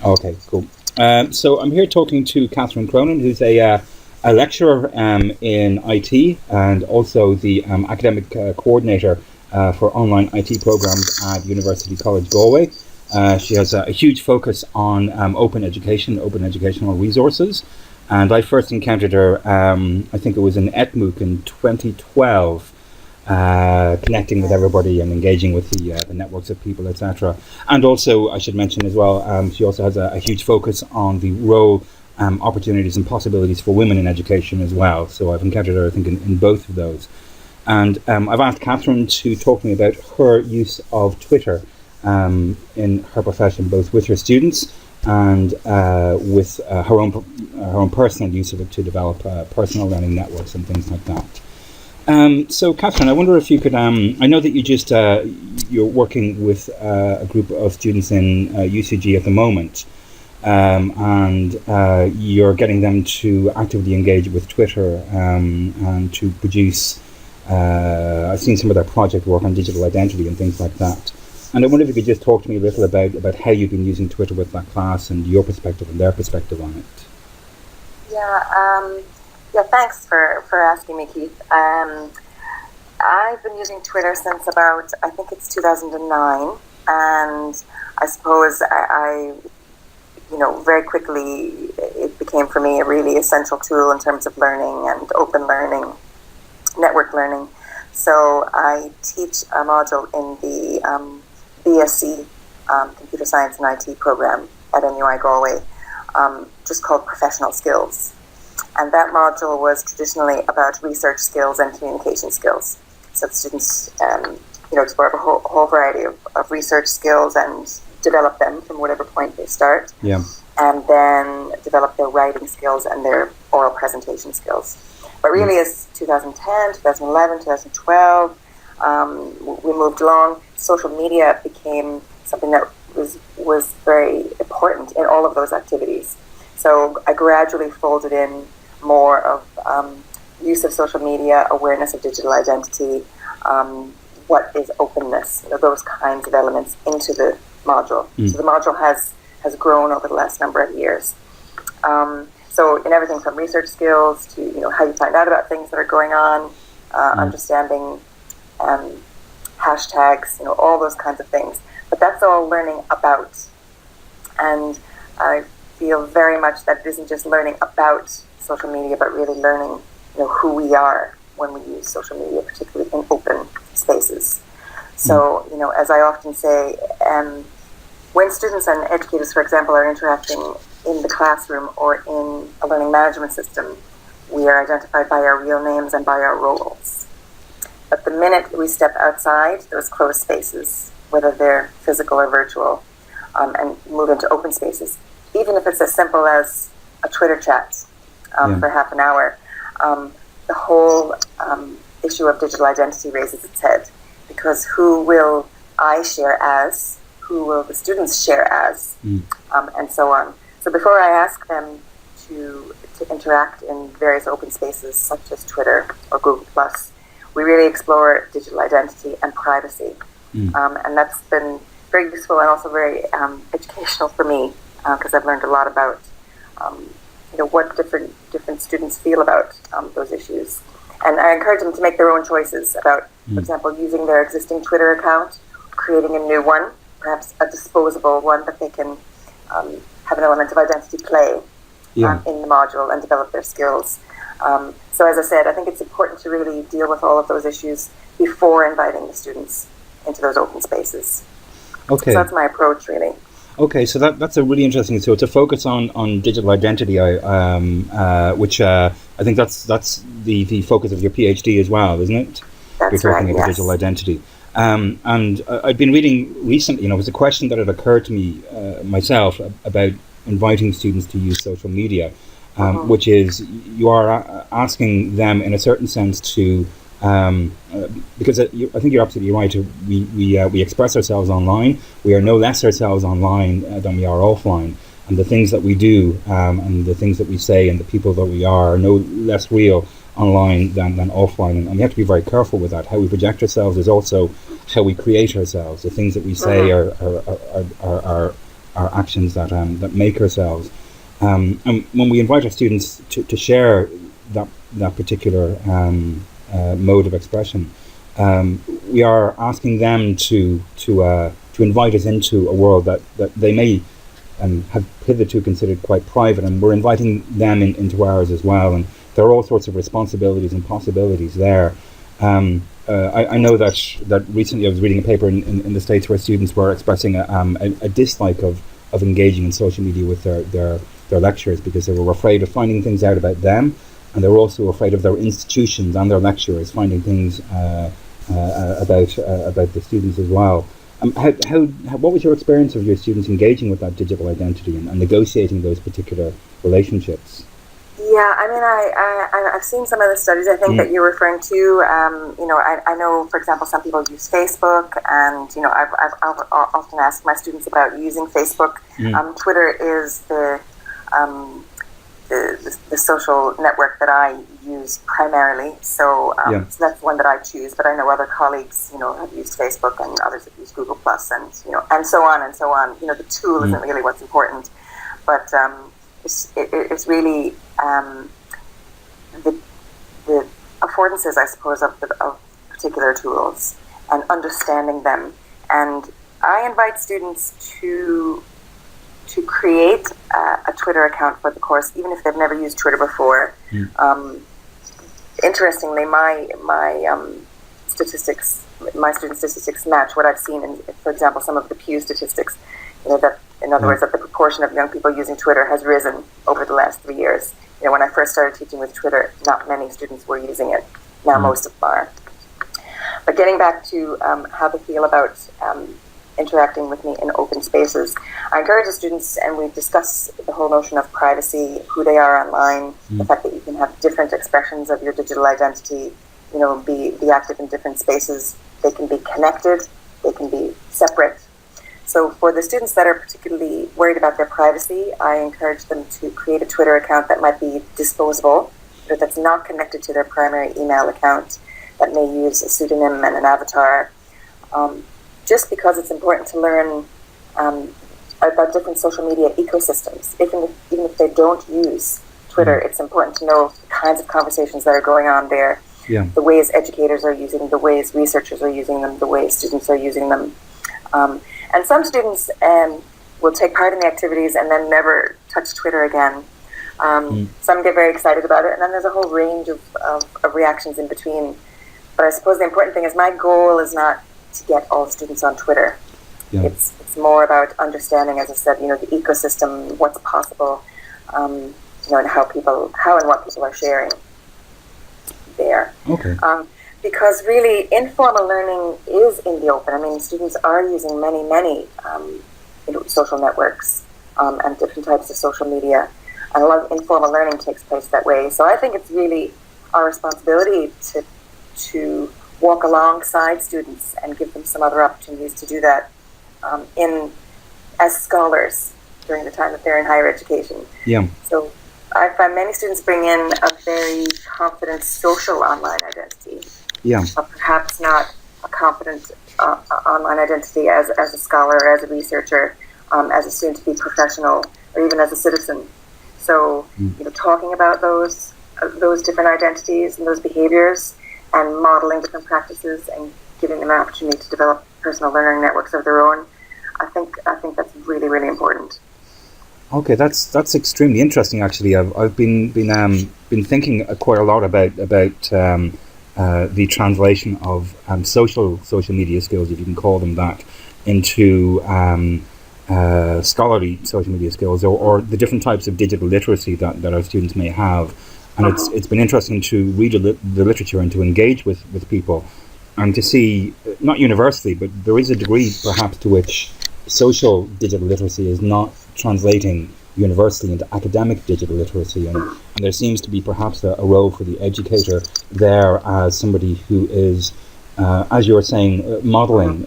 Okay, cool. So I'm here talking to Catherine Cronin, who's a lecturer in IT and also the academic coordinator for online IT programs at University College Galway. She has a huge focus on open education, open educational resources. And I first encountered her, I think it was in ETMOOC in 2012, connecting with everybody and engaging with the networks of people, etc. And also, I should mention as well, she also has a huge focus on the role, opportunities and possibilities for women in education as well. So I've encountered her, I think, in both of those. And I've asked Catherine to talk to me about her use of Twitter in her profession, both with her students and with her own personal use of it to develop personal learning networks and things like that. So, Catherine, I wonder if you could. I know that you're working with a group of students in UCG at the moment, and you're getting them to actively engage with Twitter and to produce. I've seen some of their project work on digital identity and things like that. And I wonder if you could just talk to me a little about how you've been using Twitter with that class and your perspective and their perspective on it. Yeah, thanks for asking me, Keith. I've been using Twitter since about, I think it's 2009, and I suppose I very quickly it became for me a really essential tool in terms of learning and open learning, network learning. So I teach a module in the BSc Computer Science and IT program at NUI Galway, just called Professional Skills. And that module was traditionally about research skills and communication skills. So the students, explore a whole variety of research skills and develop them from whatever point they start. Yeah. And then develop their writing skills and their oral presentation skills. But really, as 2010, 2011, 2012, we moved along. Social media became something that was very important in all of those activities. So I gradually folded in more of use of social media, awareness of digital identity, what is openness, those kinds of elements into the module. So the module has grown over the last number of years. So in everything from research skills to how you find out about things that are going on, understanding hashtags, all those kinds of things. But that's all learning about. And I feel very much that it isn't just learning about social media, but really learning who we are when we use social media, particularly in open spaces. So, as I often say, when students and educators, for example, are interacting in the classroom or in a learning management system, we are identified by our real names and by our roles. But the minute we step outside those closed spaces, whether they're physical or virtual, and move into open spaces, even if it's as simple as a Twitter chat for half an hour, the whole issue of digital identity raises its head, because who will I share as, who will the students share as, and so on. So before I ask them to interact in various open spaces such as Twitter or Google+, we really explore digital identity and privacy. And that's been very useful and also very educational for me, because I've learned a lot about what different students feel about those issues. And I encourage them to make their own choices about, for example, using their existing Twitter account, creating a new one, perhaps a disposable one that they can have an element of identity play in the module and develop their skills. So as I said, I think it's important to really deal with all of those issues before inviting the students into those open spaces. Okay. So that's my approach, really. Okay, so that's a really interesting. So it's a focus on digital identity, which I think that's the focus of your PhD as well, isn't it? That's You're talking right, about yes. digital identity. And I've been reading recently, it was a question that had occurred to me myself about inviting students to use social media, which is you are asking them in a certain sense to, because I think you're absolutely right, we express ourselves online, we are no less ourselves online than we are offline, and the things that we do and the things that we say and the people that we are no less real online than offline, and we have to be very careful with that. How we project ourselves is also how we create ourselves. The things that we say are actions that make ourselves. And when we invite our students to share that particular mode of expression, we are asking them to invite us into a world that they may have hitherto considered quite private, and we're inviting them into ours as well. And there are all sorts of responsibilities and possibilities there. I know that recently I was reading a paper in the States where students were expressing a dislike of engaging in social media with their lecturers because they were afraid of finding things out about them, and they were also afraid of their institutions and their lecturers finding things about the students as well. What was your experience of your students engaging with that digital identity and negotiating those particular relationships? Yeah, I mean, I've seen some of the studies I think that you're referring to. I know, for example, some people use Facebook, and I've often asked my students about using Facebook. Twitter is the social network that I use primarily, so that's one that I choose. But I know other colleagues, have used Facebook, and others have used Google Plus, and and so on and so on. The tool isn't really what's important, but it's really the affordances, I suppose, of particular tools and understanding them. And I invite students to create a Twitter account for the course, even if they've never used Twitter before. Interestingly, my student statistics match what I've seen in, for example, some of the Pew statistics. That, in other words, that the proportion of young people using Twitter has risen over the last 3 years. When I first started teaching with Twitter, not many students were using it. Now most of them are. But getting back to how they feel about interacting with me in open spaces, I encourage the students, and we discuss the whole notion of privacy, who they are online, the fact that you can have different expressions of your digital identity, be active in different spaces. They can be connected, they can be separate. So for the students that are particularly worried about their privacy, I encourage them to create a Twitter account that might be disposable, that's not connected to their primary email account, that may use a pseudonym and an avatar, just because it's important to learn about different social media ecosystems. Even if they don't use Twitter, it's important to know the kinds of conversations that are going on there, the ways educators are using them, the ways researchers are using them, the ways students are using them. And some students will take part in the activities and then never touch Twitter again. Some get very excited about it, and then there's a whole range of reactions in between. But I suppose the important thing is my goal is not to get all students on Twitter. It's more about understanding, as I said, the ecosystem, what's possible, and how and what people are sharing there. Okay. Because really, informal learning is in the open. I mean, students are using many social networks and different types of social media, and a lot of informal learning takes place that way. So I think it's really our responsibility to walk alongside students and give them some other opportunities to do that as scholars during the time that they're in higher education. So I find many students bring in a very confident social online identity. Perhaps not a confident online identity as a scholar, as a researcher, as a soon-to-be professional, or even as a citizen. So, talking about those different identities and those behaviors, and modeling different practices, and giving them an opportunity to develop personal learning networks of their own, I think that's really, really important. Okay, that's extremely interesting. Actually, I've been thinking quite a lot about the translation of social media skills, if you can call them that, into scholarly social media skills, or the different types of digital literacy that our students may have. And it's been interesting to read the literature and to engage with people, and to see, not universally, but there is a degree perhaps to which social digital literacy is not translating universally into academic digital literacy, and there seems to be perhaps a role for the educator there as somebody who is, as you're saying, modeling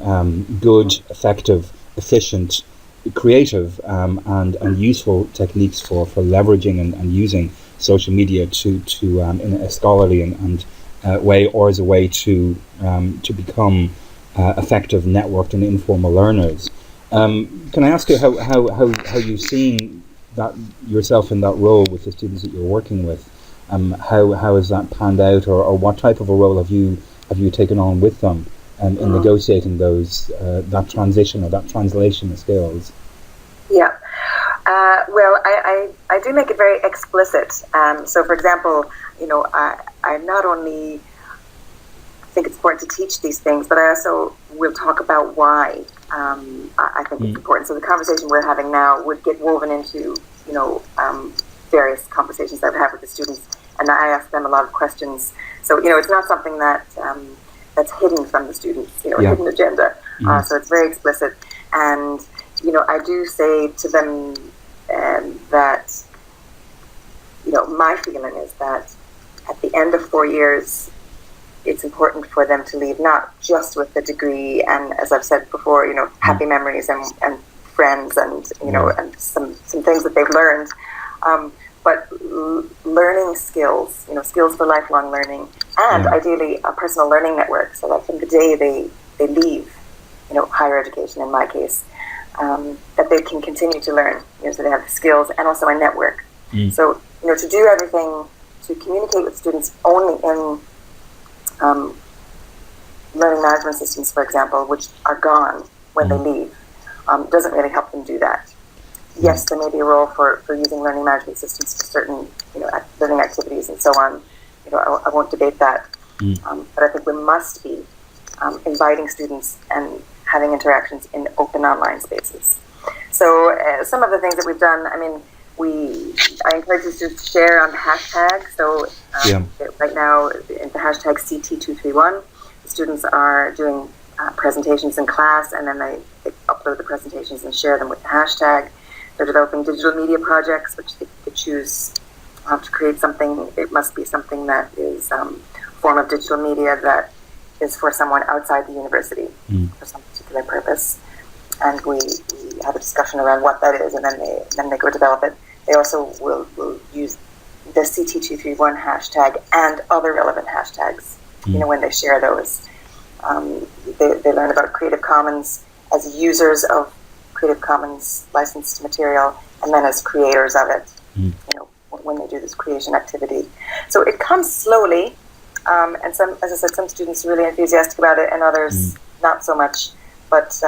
good, effective, efficient, creative and useful techniques for leveraging and using social media to in a scholarly and way, or as a way to become effective networked and informal learners. Can I ask you how you've seen that yourself in that role with the students that you're working with? How has that panned out, or what type of a role have you taken on with them in negotiating those that transition or that translation of skills? Yeah. Well, I do make it very explicit. So, for example, I not only think it's important to teach these things, but I also will talk about why I think it's important. So the conversation we're having now would get woven into, various conversations that I have with the students, and I ask them a lot of questions. So, it's not something that that's hidden from the students, a hidden agenda. So it's very explicit. And, I do say to them that, my feeling is that at the end of 4 years, it's important for them to leave not just with the degree and, as I've said before, happy memories and friends and, and some things that they've learned, but learning skills, skills for lifelong learning, and ideally a personal learning network, so that from the day they leave, higher education in my case, that they can continue to learn, so they have the skills and also a network. So, to do everything, to communicate with students only in learning management systems, for example, which are gone when they leave, doesn't really help them do that. Yes, there may be a role for using learning management systems for certain, learning activities and so on. I won't debate that. But I think we must be inviting students and having interactions in open online spaces. So some of the things that we've done, I encourage the students to share on the hashtag. So right now, in the hashtag CT231, the students are doing presentations in class, and then they upload the presentations and share them with the hashtag. They're developing digital media projects, which they choose to create something. It must be something that is a form of digital media that is for someone outside the university for some particular purpose. And we have a discussion around what that is, and then they go develop it. They also will use the CT231 hashtag and other relevant hashtags, when they share those. They learn about Creative Commons as users of Creative Commons licensed material, and then as creators of it, when they do this creation activity. So it comes slowly, and as I said, some students are really enthusiastic about it, and others not so much. But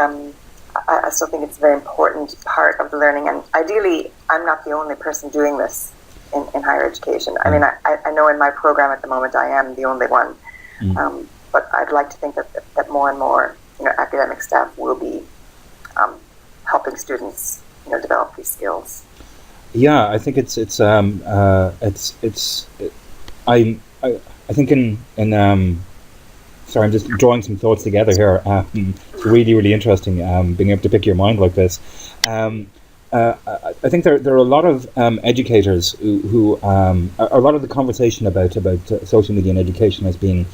I still think it's a very important part of the learning. And ideally, I'm not the only person doing this in higher education. I know in my program at the moment I am the only one. But I'd like to think that more and more, academic staff will be helping students, develop these skills. Yeah, I think I think in sorry, I'm just drawing some thoughts together here. It's really, really interesting being able to pick your mind like this. I think there are a lot of educators who a lot of the conversation about social media and education has been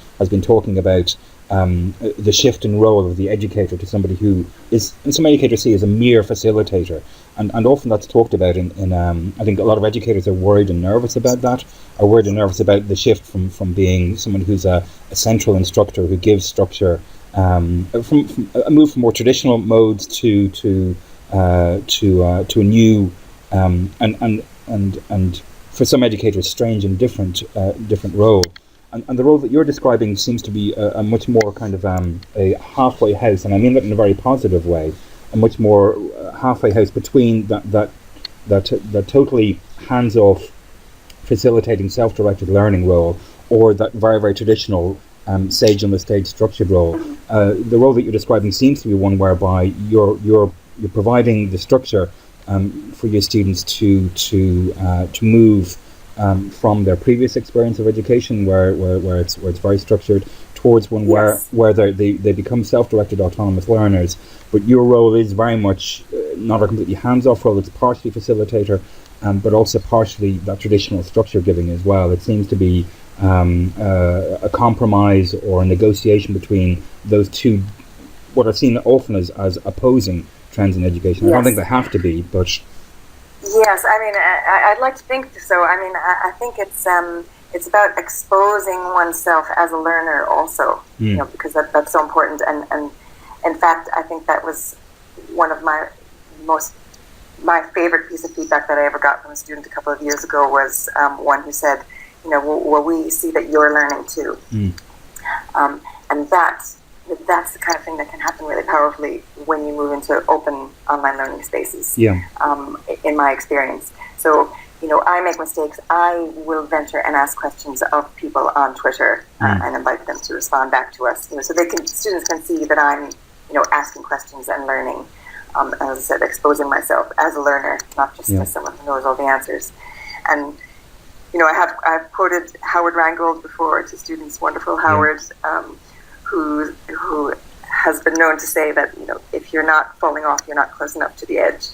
talking about the shift in role of the educator to somebody who is, and some educators see as a mere facilitator, and often that's talked about in I think a lot of educators are worried and nervous about that, are worried and nervous about the shift from being someone who's a central instructor who gives structure, from a move from more traditional modes to a new and for some educators strange and different role, and the role that you're describing seems to be a much more kind of a halfway house, and I mean that in a very positive way, a much more halfway house between that totally hands-off facilitating self-directed learning role, or that very, very traditional sage on the stage structured role. The role that you're describing seems to be one whereby you're providing the structure for your students to move from their previous experience of education, where it's very structured, towards one where they become self-directed autonomous learners. But your role is very much not a completely hands-off role. It's partially facilitator, but also partially that traditional structure giving as well. It seems to be a compromise or a negotiation between those two, what are seen often as opposing trends in education. I don't think they have to be, but yes, I'd like to think so. I think it's about exposing oneself as a learner also, because that's so important. And in fact, I think that was one of my favorite piece of feedback that I ever got from a student a couple of years ago was one who said, well, we see that you're learning too. And that's the kind of thing that can happen really powerfully when you move into open online learning spaces, in my experience. So, I make mistakes. I will venture and ask questions of people on Twitter and invite them to respond back to us, so students can see that I'm, asking questions and learning. As I said, exposing myself as a learner, not just as someone who knows all the answers. And I've quoted Howard Rheingold before to students. Wonderful Howard, who has been known to say that if you're not falling off, you're not close enough to the edge.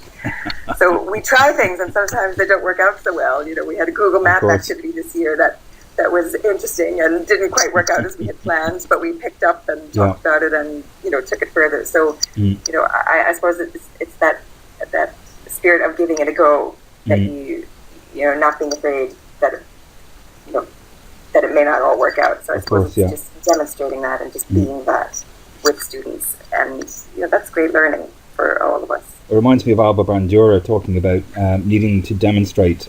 So we try things, and sometimes they don't work out so well. We had a Google Map activity this year that was interesting and didn't quite work out as we had planned, but we picked up and talked about it and took it further. So I suppose it's that spirit of giving it a go, that you not being afraid that that it may not all work out. So I suppose it's just demonstrating that and just being that with students, and that's great learning for all of us. It reminds me of Alba Bandura talking about needing to demonstrate.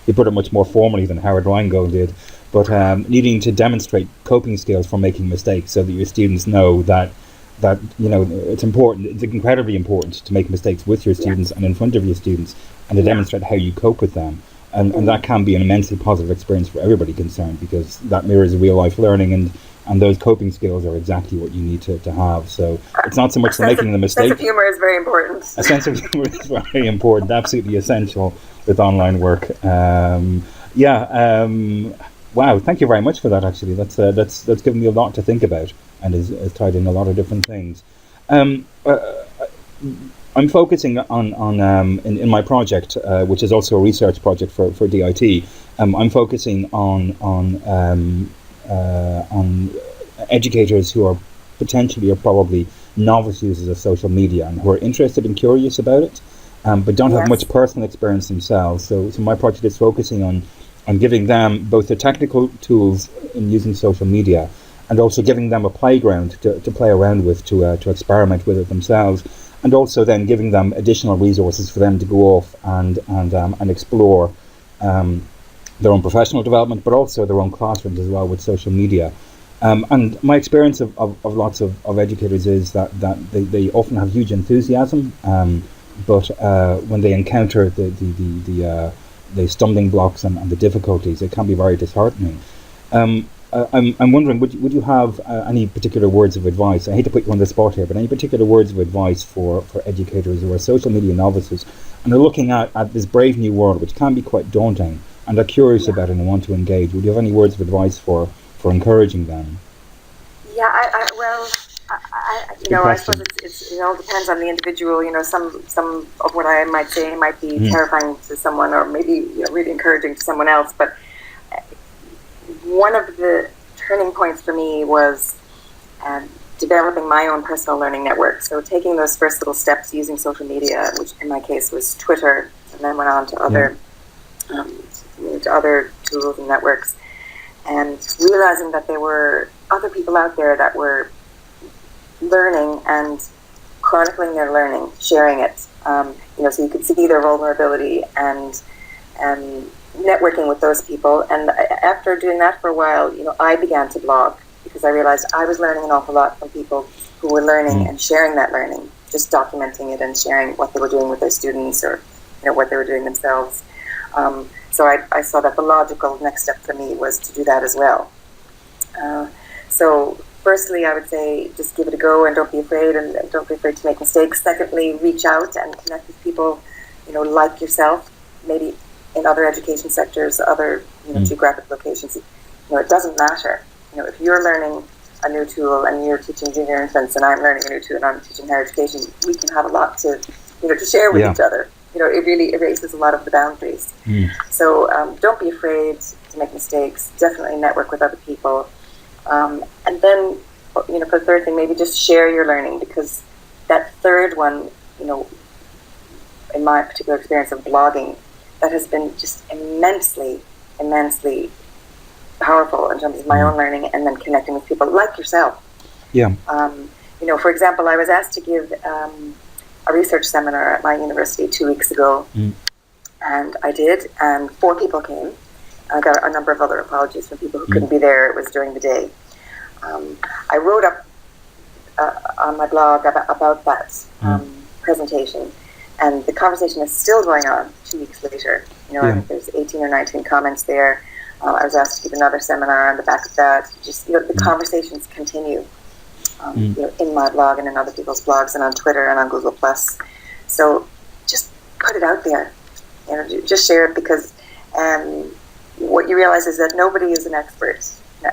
He put it much more formally than Howard Rheingold did, but needing to demonstrate coping skills for making mistakes, so that your students know that it's important. It's incredibly important to make mistakes with your students and in front of your students, and to demonstrate how you cope with them. And that can be an immensely positive experience for everybody concerned, because that mirrors real life learning, and those coping skills are exactly what you need to have. So it's not so much making the mistake. A sense of humor is very important. A sense of humor is very important, absolutely essential with online work. Wow, thank you very much for that. Actually, that's given me a lot to think about, and is tied in a lot of different things. I'm focusing on in my project, which is also a research project for DIT. I'm focusing on educators who are potentially or probably novice users of social media, and who are interested and curious about it, but don't have much personal experience themselves. So my project is focusing on giving them both the technical tools in using social media, and also giving them a playground to play around with, to experiment with it themselves, and also then giving them additional resources for them to go off and explore their own professional development, but also their own classrooms as well with social media. And my experience of lots of educators is that they often have huge enthusiasm, but when they encounter the stumbling blocks and the difficulties, it can be very disheartening. I'm wondering, would you have any particular words of advice? I hate to put you on the spot here, but any particular words of advice for educators who are social media novices and are looking at this brave new world, which can be quite daunting, and are curious about it and want to engage? Would you have any words of advice for encouraging them? Yeah, I suppose it all depends on the individual. Some of what I might say might be terrifying to someone, or maybe really encouraging to someone else. But one of the turning points for me was developing my own personal learning network. So taking those first little steps using social media, which in my case was Twitter, and then went on to other tools and networks, and realizing that there were other people out there that were learning and chronicling their learning, sharing it. So you could see their vulnerability and networking with those people. And after doing that for a while, I began to blog, because I realized I was learning an awful lot from people who were learning and sharing that learning, just documenting it and sharing what they were doing with their students, or what they were doing themselves. So I saw that the logical next step for me was to do that as well. So firstly, I would say just give it a go, and don't be afraid, and don't be afraid to make mistakes. Secondly, reach out and connect with people, like yourself, maybe in other education sectors, other geographic locations. It doesn't matter. If you're learning a new tool and you're teaching junior infants, and I'm learning a new tool and I'm teaching higher education, we can have a lot to share with each other. It really erases a lot of the boundaries. So don't be afraid to make mistakes. Definitely network with other people. And then, for the third thing, maybe just share your learning, because that third one, in my particular experience of blogging, that has been just immensely, immensely powerful in terms of my own learning, and then connecting with people like yourself. For example, I was asked to give a research seminar at my university 2 weeks ago, and I did, and 4 people came. I got a number of other apologies from people who couldn't be there. It was during the day. I wrote up on my blog about that presentation, and the conversation is still going on 2 weeks later. I think there's 18 or 19 comments there. I was asked to give another seminar on the back of that. Just the conversations continue. In my blog and in other people's blogs and on Twitter and on Google Plus. So just put it out there. Just share it, because what you realize is that nobody is an expert.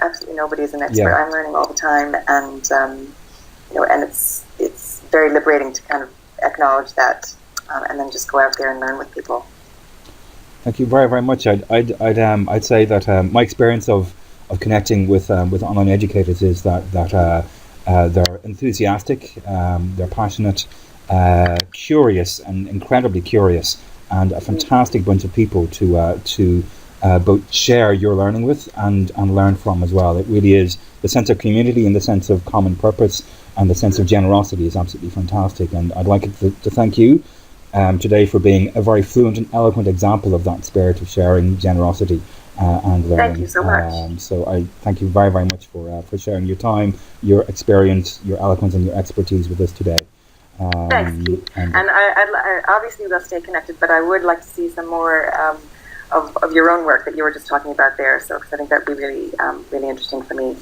Absolutely nobody is an expert. Yeah. I'm learning all the time, and and it's very liberating to kind of acknowledge that, and then just go out there and learn with people. Thank you very, very much. I'd say that my experience of connecting with online educators is that they're enthusiastic, they're passionate, curious, and incredibly curious, and a fantastic bunch of people to both share your learning with and learn from as well. It really is the sense of community and the sense of common purpose and the sense of generosity is absolutely fantastic. And I'd like to thank you today for being a very fluent and eloquent example of that spirit of sharing, generosity, and learning. Thank you so much. So I thank you very, very much for sharing your time, your experience, your eloquence, and your expertise with us today. Thanks, Keith. And I obviously we'll stay connected, but I would like to see some more of your own work that you were just talking about there. So, because I think that'd be really, really interesting for me.